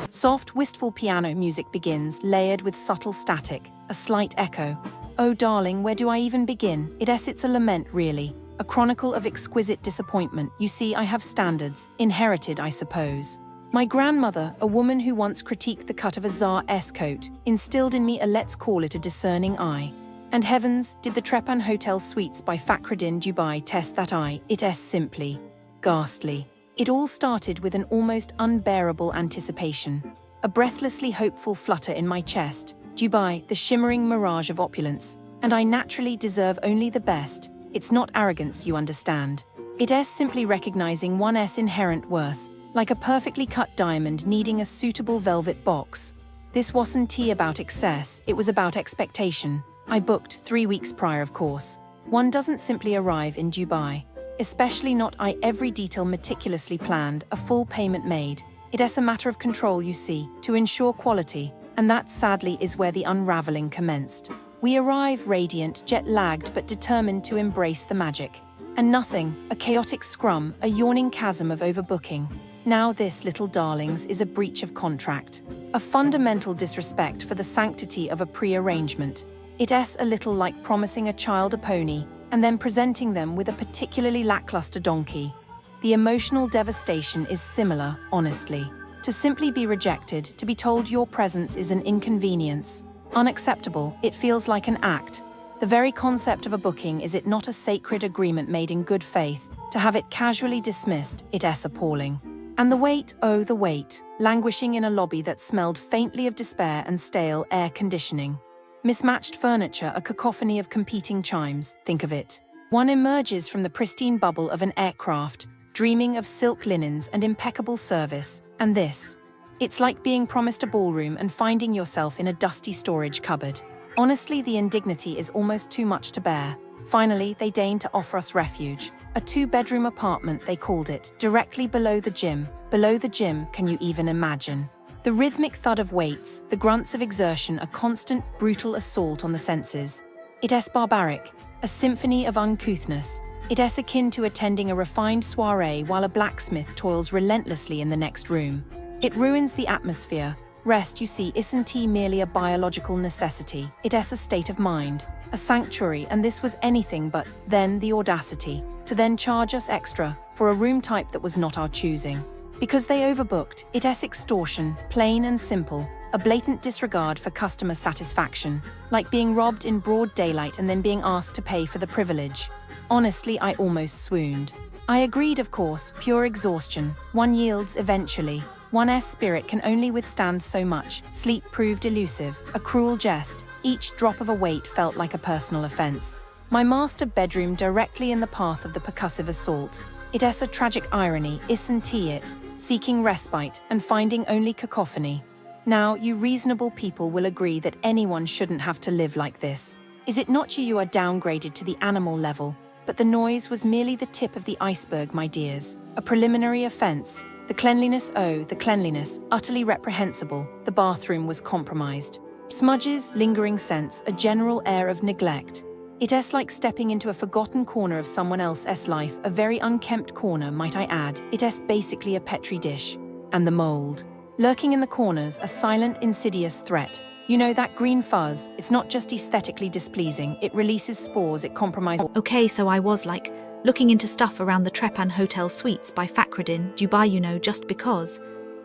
Soft, wistful piano music begins, layered with subtle static, a slight echo. Oh darling, where do I even begin? It's a lament, really. A chronicle of exquisite disappointment. You see, I have standards, inherited, I suppose. My grandmother, a woman who once critiqued the cut of a Tsar's coat, instilled in me let's call it a discerning eye. And heavens, did the Treppan Hotel Suites by Fakhruddin Dubai test that eye? It's simply ghastly. It all started with an almost unbearable anticipation. A breathlessly hopeful flutter in my chest. Dubai, the shimmering mirage of opulence. And I naturally deserve only the best. It's not arrogance, you understand. It's simply recognizing one's inherent worth, like a perfectly cut diamond needing a suitable velvet box. This wasn't about excess, it was about expectation. I booked 3 weeks prior, of course. One doesn't simply arrive in Dubai. Especially not every detail meticulously planned, a full payment made. It's a matter of control, you see, to ensure quality, and that sadly is where the unraveling commenced. We arrive radiant, jet-lagged but determined to embrace the magic. And nothing, a chaotic scrum, a yawning chasm of overbooking. Now this, little darlings, is a breach of contract. A fundamental disrespect for the sanctity of a pre-arrangement. It's a little like promising a child a pony, and then presenting them with a particularly lackluster donkey. The emotional devastation is similar, honestly. To simply be rejected, to be told your presence is an inconvenience. Unacceptable, it feels like an act. The very concept of a booking, is it not a sacred agreement made in good faith? To have it casually dismissed, it's appalling. And the wait, oh the wait, languishing in a lobby that smelled faintly of despair and stale air conditioning. Mismatched furniture, a cacophony of competing chimes, think of it. One emerges from the pristine bubble of an aircraft, dreaming of silk linens and impeccable service, and this. It's like being promised a ballroom and finding yourself in a dusty storage cupboard. Honestly, the indignity is almost too much to bear. Finally, they deign to offer us refuge. A 2-bedroom apartment, they called it, directly below the gym. Below the gym, can you even imagine? The rhythmic thud of weights, the grunts of exertion, a constant, brutal assault on the senses. It's barbaric, a symphony of uncouthness. It's akin to attending a refined soiree while a blacksmith toils relentlessly in the next room. It ruins the atmosphere. Rest, you see, isn't merely a biological necessity. It's a state of mind, a sanctuary, and this was anything but. Then the audacity to then charge us extra for a room type that was not our choosing. Because they overbooked, it's extortion, plain and simple, a blatant disregard for customer satisfaction, like being robbed in broad daylight and then being asked to pay for the privilege. Honestly, I almost swooned. I agreed, of course, pure exhaustion. One yields eventually. One's spirit can only withstand so much. Sleep proved elusive, a cruel jest. Each drop of a weight felt like a personal offense. My master bedroom directly in the path of the percussive assault. It's a tragic irony, isn't it? Seeking respite and finding only cacophony. Now, you reasonable people will agree that anyone shouldn't have to live like this. Is it not you are downgraded to the animal level? But the noise was merely the tip of the iceberg, my dears. A preliminary offense. The cleanliness, oh, the cleanliness, utterly reprehensible. The bathroom was compromised. Smudges, lingering scents, a general air of neglect. It's like stepping into a forgotten corner of someone else's life, a very unkempt corner, might I add. It's basically a petri dish. And the mold. Lurking in the corners, a silent, insidious threat. You know, that green fuzz, it's not just aesthetically displeasing, it releases spores, it compromises. Okay, so I was like, looking into stuff around the Treppan Hotel Suites by Fakhruddin Dubai, you know, just because.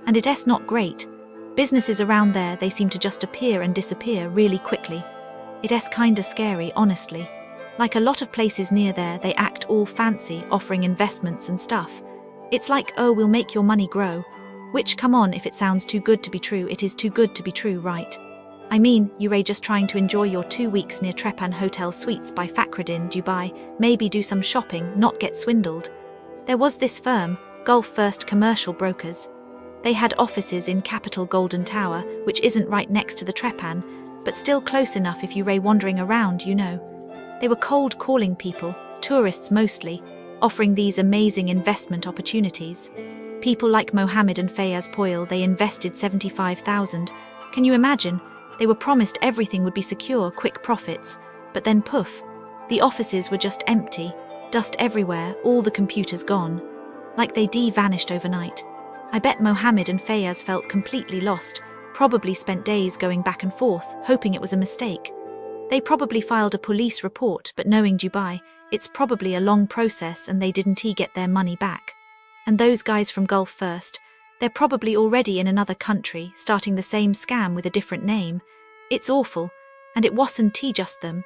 And it's not great. Businesses around there, they seem to just appear and disappear really quickly. It's kinda scary, honestly. Like a lot of places near there, they act all fancy, offering investments and stuff. It's like, oh, we'll make your money grow. Which, come on, if it sounds too good to be true, it is too good to be true, right? I mean, you're just trying to enjoy your 2 weeks near Treppan Hotel Suites by Fakhruddin Dubai, maybe do some shopping, not get swindled. There was this firm, Gulf First Commercial Brokers. They had offices in Capital Golden Tower, which isn't right next to the Treppan, but still close enough if you were wandering around, you know. They were cold calling people, tourists mostly, offering these amazing investment opportunities. People like Mohammed and Fayaz Poyle, they invested 75,000. Can you imagine? They were promised everything would be secure, quick profits, but then poof. The offices were just empty, dust everywhere, all the computers gone. like they vanished overnight. I bet Mohammed and Fayaz felt completely lost, probably spent days going back and forth, hoping it was a mistake. They probably filed a police report, but knowing Dubai, it's probably a long process and they didn't get their money back. And those guys from Gulf First, they're probably already in another country, starting the same scam with a different name. It's awful, and it wasn't just them.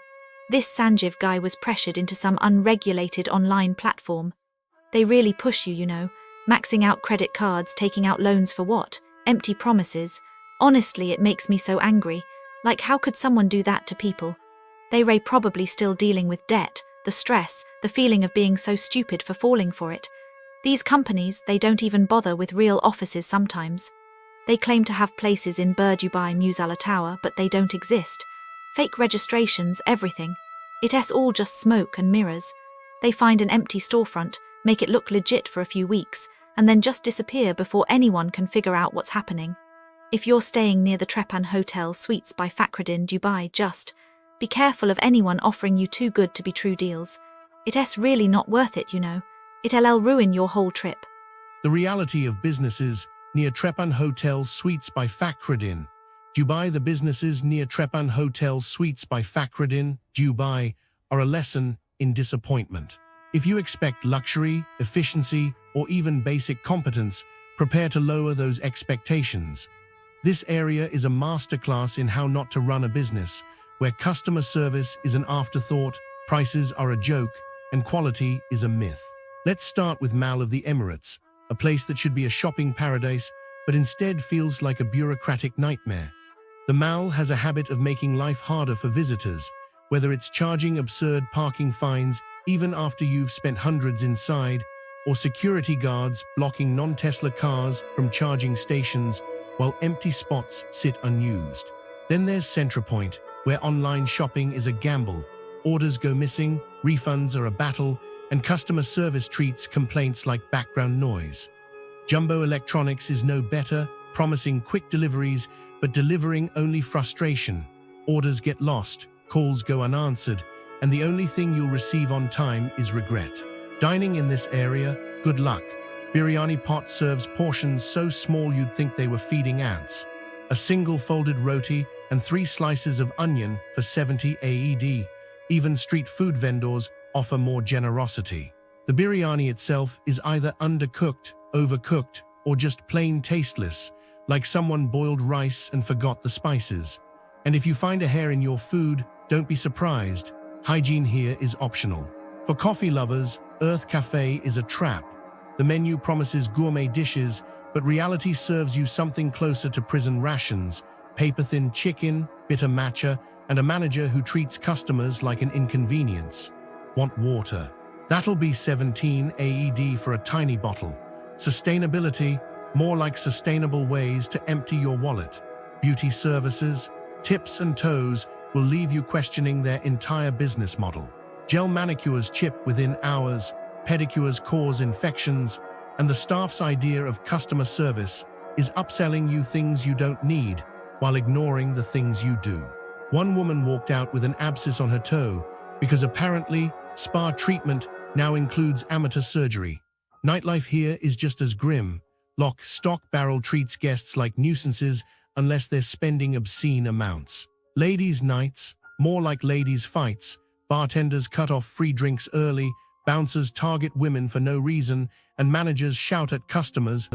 This Sanjeev guy was pressured into some unregulated online platform. They really push you know, maxing out credit cards, taking out loans for what? Empty promises. Honestly, it makes me so angry. Like, how could someone do that to people? They probably still dealing with debt, the stress, the feeling of being so stupid for falling for it. These companies, they don't even bother with real offices sometimes. They claim to have places in Dubai Musalla Tower, but they don't exist. Fake registrations, everything. It's all just smoke and mirrors. They find an empty storefront, make it look legit for a few weeks, and then just disappear before anyone can figure out what's happening. If you're staying near the Treppan Hotel Suites by Fakhruddin, Dubai, just be careful of anyone offering you too good to be true deals. It's really not worth it, you know. It'll ruin your whole trip. The reality of businesses near Treppan Hotel Suites by Fakhruddin, Dubai. The businesses near Treppan Hotel Suites by Fakhruddin, Dubai, are a lesson in disappointment. If you expect luxury, efficiency, or even basic competence, prepare to lower those expectations. This area is a masterclass in how not to run a business, where customer service is an afterthought, prices are a joke, and quality is a myth. Let's start with Mall of the Emirates, a place that should be a shopping paradise, but instead feels like a bureaucratic nightmare. The Mall has a habit of making life harder for visitors, whether it's charging absurd parking fines even after you've spent hundreds inside, or security guards blocking non-Tesla cars from charging stations while empty spots sit unused. Then there's Centrepoint, where online shopping is a gamble. Orders go missing, refunds are a battle, and customer service treats complaints like background noise. Jumbo Electronics is no better, promising quick deliveries, but delivering only frustration. Orders get lost, calls go unanswered, and the only thing you'll receive on time is regret. Dining in this area, good luck. Biryani Pot serves portions so small you'd think they were feeding ants. A single folded roti and 3 slices of onion for 70 AED. Even street food vendors offer more generosity. The biryani itself is either undercooked, overcooked, or just plain tasteless, like someone boiled rice and forgot the spices. And if you find a hair in your food, don't be surprised. Hygiene here is optional. For coffee lovers, Urth Caffe is a trap. The menu promises gourmet dishes, but reality serves you something closer to prison rations: paper-thin chicken, bitter matcha, and a manager who treats customers like an inconvenience. Want water? That'll be 17 AED for a tiny bottle. Sustainability? More like sustainable ways to empty your wallet. Beauty services? Tips and toes will leave you questioning their entire business model. Gel manicures chip within hours, pedicures cause infections, and the staff's idea of customer service is upselling you things you don't need while ignoring the things you do. One woman walked out with an abscess on her toe because apparently spa treatment now includes amateur surgery. Nightlife here is just as grim. Lock, stock, barrel treats guests like nuisances unless they're spending obscene amounts. Ladies' nights, more like ladies' fights. Bartenders cut off free drinks early, bouncers target women for no reason, and managers shout at customers